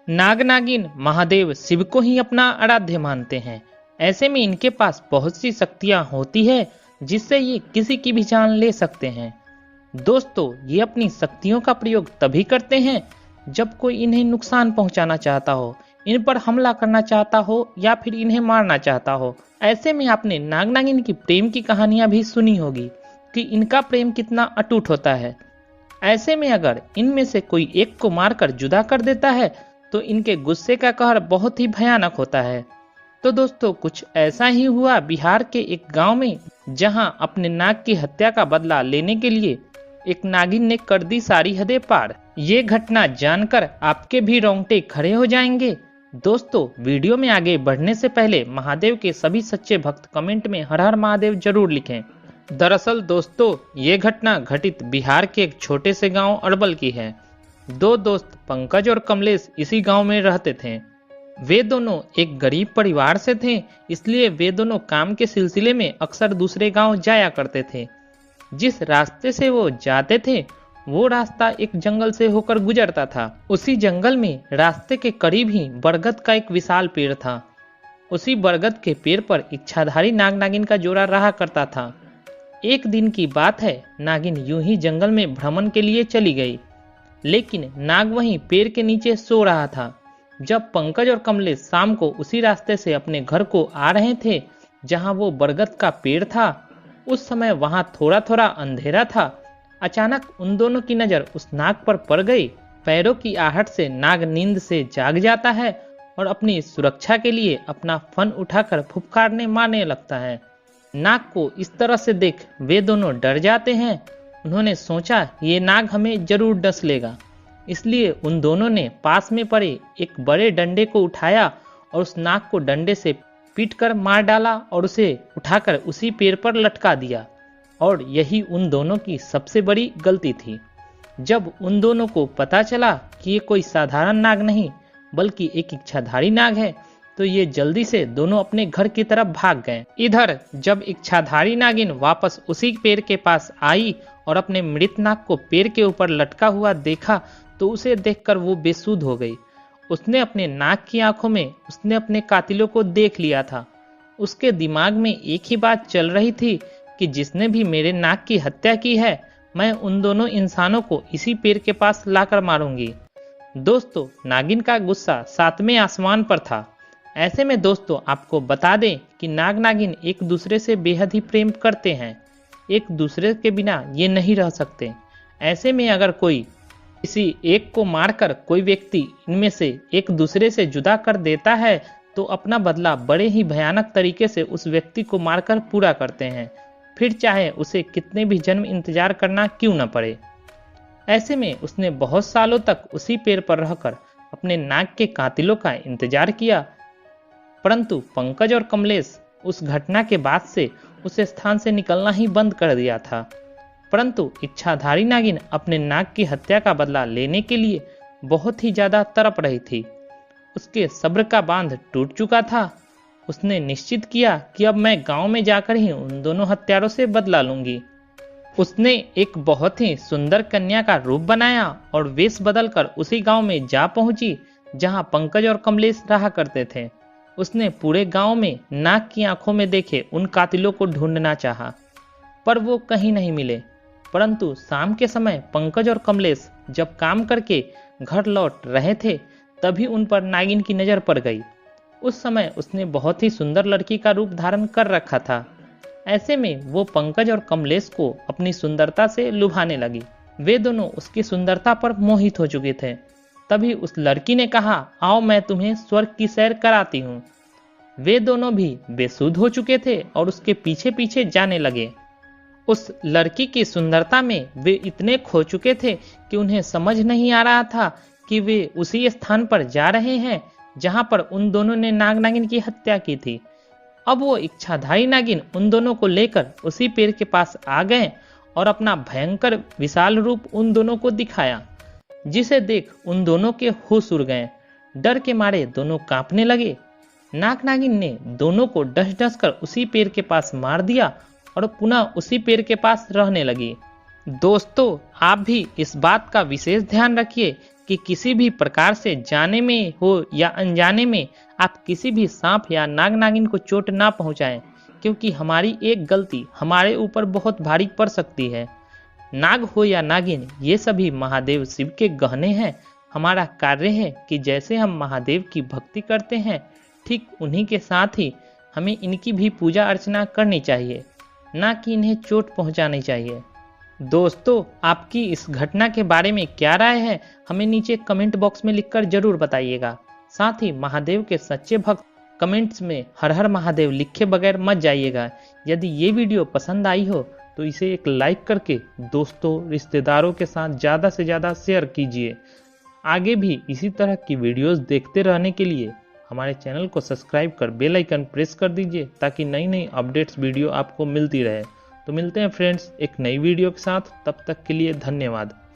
नाग नागिन महादेव शिव को ही अपना आराध्य मानते हैं। ऐसे में इनके पास बहुत सी शक्तियां होती है जिससे ये किसी की भी जान ले सकते हैं। दोस्तों, ये अपनी शक्तियों का प्रयोग तभी करते हैं जब कोई इन्हें नुकसान पहुंचाना चाहता हो, इन पर हमला करना चाहता हो या फिर इन्हें मारना चाहता हो। ऐसे में आपने नाग नागिन की प्रेम की कहानियां भी सुनी होगी कि इनका प्रेम कितना अटूट होता है। ऐसे में अगर इनमें से कोई एक को मारकर जुदा कर देता है तो इनके गुस्से का कहर बहुत ही भयानक होता है। तो दोस्तों, कुछ ऐसा ही हुआ बिहार के एक गांव में, जहां अपने नाग की हत्या का बदला लेने के लिए एक नागिन ने कर दी सारी हदें पार। ये घटना जानकर आपके भी रोंगटे खड़े हो जाएंगे। दोस्तों, वीडियो में आगे बढ़ने से पहले महादेव के सभी सच्चे भक्त कमेंट में हर हर महादेव जरूर लिखें। दरअसल दोस्तों, ये घटना घटित बिहार के एक छोटे से गांव अरबल की है। दो दोस्त पंकज और कमलेश इसी गांव में रहते थे। वे दोनों एक गरीब परिवार से थे, इसलिए वे दोनों काम के सिलसिले में अक्सर दूसरे गांव जाया करते थे। जिस रास्ते से वो जाते थे वो रास्ता एक जंगल से होकर गुजरता था। उसी जंगल में रास्ते के करीब ही बरगद का एक विशाल पेड़ था। उसी बरगद के पेड़ पर इच्छाधारी नाग नागिन का जोड़ा रहा करता था। एक दिन की बात है, नागिन यूं ही जंगल में भ्रमण के लिए चली गई, लेकिन नाग वहीं पेड़ के नीचे सो रहा था। जब पंकज और कमलेश शाम को उसी रास्ते से अपने घर को आ रहे थे जहां वो बरगद का पेड़ था, उस समय वहां थोड़ा थोड़ा अंधेरा था। अचानक उन दोनों की नजर उस नाग पर पड़ गई। पैरों की आहट से नाग नींद से जाग जाता है और अपनी सुरक्षा के लिए अपना फन उठाकर फुफकारने मारने लगता है। नाग को इस तरह से देख वे दोनों डर जाते हैं। उन्होंने सोचा ये नाग हमें जरूर डस लेगा, इसलिए उन दोनों ने पास में पड़े एक बड़े डंडे को उठाया और उस नाग को डंडे से पीटकर मार डाला और उसे उठाकर उसी पेड़ पर लटका दिया। और यही उन दोनों की सबसे बड़ी गलती थी। जब उन दोनों को पता चला कि ये कोई साधारण नाग नहीं बल्कि एक इच्छाधारी नाग है, तो ये जल्दी से दोनों अपने घर की तरफ भाग गए। इधर जब इच्छाधारी नागिन वापस उसी पेड़ के पास आई और अपने मृत नाग को पेड़ के ऊपर लटका हुआ देखा तो उसे देखकर वो बेसुध हो गई। उसने अपने नाग की आंखों में उसने अपने कातिलों को देख लिया था। उसके दिमाग में एक ही बात चल रही थी कि जिसने भी मेरे नाग की हत्या की है, मैं उन दोनों इंसानों को इसी पेड़ के पास लाकर मारूंगी। दोस्तों, नागिन का गुस्सा सातवें आसमान पर था। ऐसे में दोस्तों, आपको बता दें कि नाग नागिन एक दूसरे से बेहद ही प्रेम करते हैं। एक दूसरे के बिना ये नहीं रह सकते। ऐसे में अगर कोई किसी एक को मारकर कोई व्यक्ति इनमें से एक दूसरे से जुदा कर देता है तो अपना बदला बड़े ही भयानक तरीके से उस व्यक्ति को मारकर पूरा करते हैं, फिर चाहे उसे कितने भी जन्म इंतजार करना क्यों न पड़े। ऐसे में उसने बहुत सालों तक उसी पेड़ पर रहकर अपने नाग के कातिलों का इंतजार किया, परंतु पंकज और कमलेश उस घटना के बाद से उस स्थान से निकलना ही बंद कर दिया था। परंतु इच्छाधारी नागिन अपने नाग की हत्या का बदला लेने के लिए बहुत ही ज्यादा तड़प रही थी। उसके सब्र का बांध टूट चुका था। उसने निश्चित किया कि अब मैं गांव में जाकर ही उन दोनों हत्यारों से बदला लूंगी। उसने एक बहुत ही सुंदर कन्या का रूप बनाया और वेश बदलकर उसी गांव में जा पहुंची जहां पंकज और कमलेश रहा करते थे। उसने पूरे गांव में नाग की आंखों में देखे उन कातिलों को ढूंढना चाहा, पर वो कहीं नहीं मिले। परंतु शाम के समय पंकज और कमलेश जब काम करके घर लौट रहे थे तभी उन पर नागिन की नजर पड़ गई। उस समय उसने बहुत ही सुंदर लड़की का रूप धारण कर रखा था। ऐसे में वो पंकज और कमलेश को अपनी सुंदरता से लुभाने लगी। वे दोनों उसकी सुंदरता पर मोहित हो चुके थे। तभी उस लड़की ने कहा, आओ मैं तुम्हें स्वर्ग की सैर कराती हूँ। वे दोनों भी बेसुध हो चुके थे और उसके पीछे पीछे जाने लगे। उस लड़की की सुंदरता में वे इतने खो चुके थे कि उन्हें समझ नहीं आ रहा था कि वे उसी स्थान पर जा रहे हैं जहां पर उन दोनों ने नाग नागिन की हत्या की थी। अब वो इच्छाधारी नागिन उन दोनों को लेकर उसी पेड़ के पास आ गए और अपना भयंकर विशाल रूप उन दोनों को दिखाया, जिसे देख उन दोनों के होश उड़ गए। डर के मारे दोनों कांपने लगे। नाग नागिन ने दोनों को डस डस कर उसी पेड़ के पास मार दिया और पुनः उसी पेड़ के पास रहने लगी। दोस्तों, आप भी इस बात का विशेष ध्यान रखिए कि किसी भी प्रकार से जाने में हो या अनजाने में आप किसी भी सांप या नाग नागिन को चोट ना पहुंचाएं, क्योंकि हमारी एक गलती हमारे ऊपर बहुत भारी पड़ सकती है। नाग हो या नागिन, ये सभी महादेव शिव के गहने हैं। हमारा कार्य है कि जैसे हम महादेव की भक्ति करते हैं, ठीक उन्हीं के साथ ही हमें इनकी भी पूजा अर्चना करनी चाहिए, ना कि इन्हें चोट पहुंचानी चाहिए। दोस्तों, आपकी इस घटना के बारे में क्या राय है, हमें नीचे कमेंट बॉक्स में लिखकर जरूर बताइएगा। साथ ही महादेव के सच्चे भक्त कमेंट्स में हर हर महादेव लिखे बगैर मत जाइएगा। यदि ये वीडियो पसंद आई हो तो इसे एक लाइक करके दोस्तों, रिश्तेदारों के साथ ज़्यादा से ज़्यादा शेयर कीजिए। आगे भी इसी तरह की वीडियोस देखते रहने के लिए हमारे चैनल को सब्सक्राइब कर बेल आइकन प्रेस कर दीजिए, ताकि नई नई अपडेट्स वीडियो आपको मिलती रहे। तो मिलते हैं फ्रेंड्स एक नई वीडियो के साथ, तब तक के लिए धन्यवाद।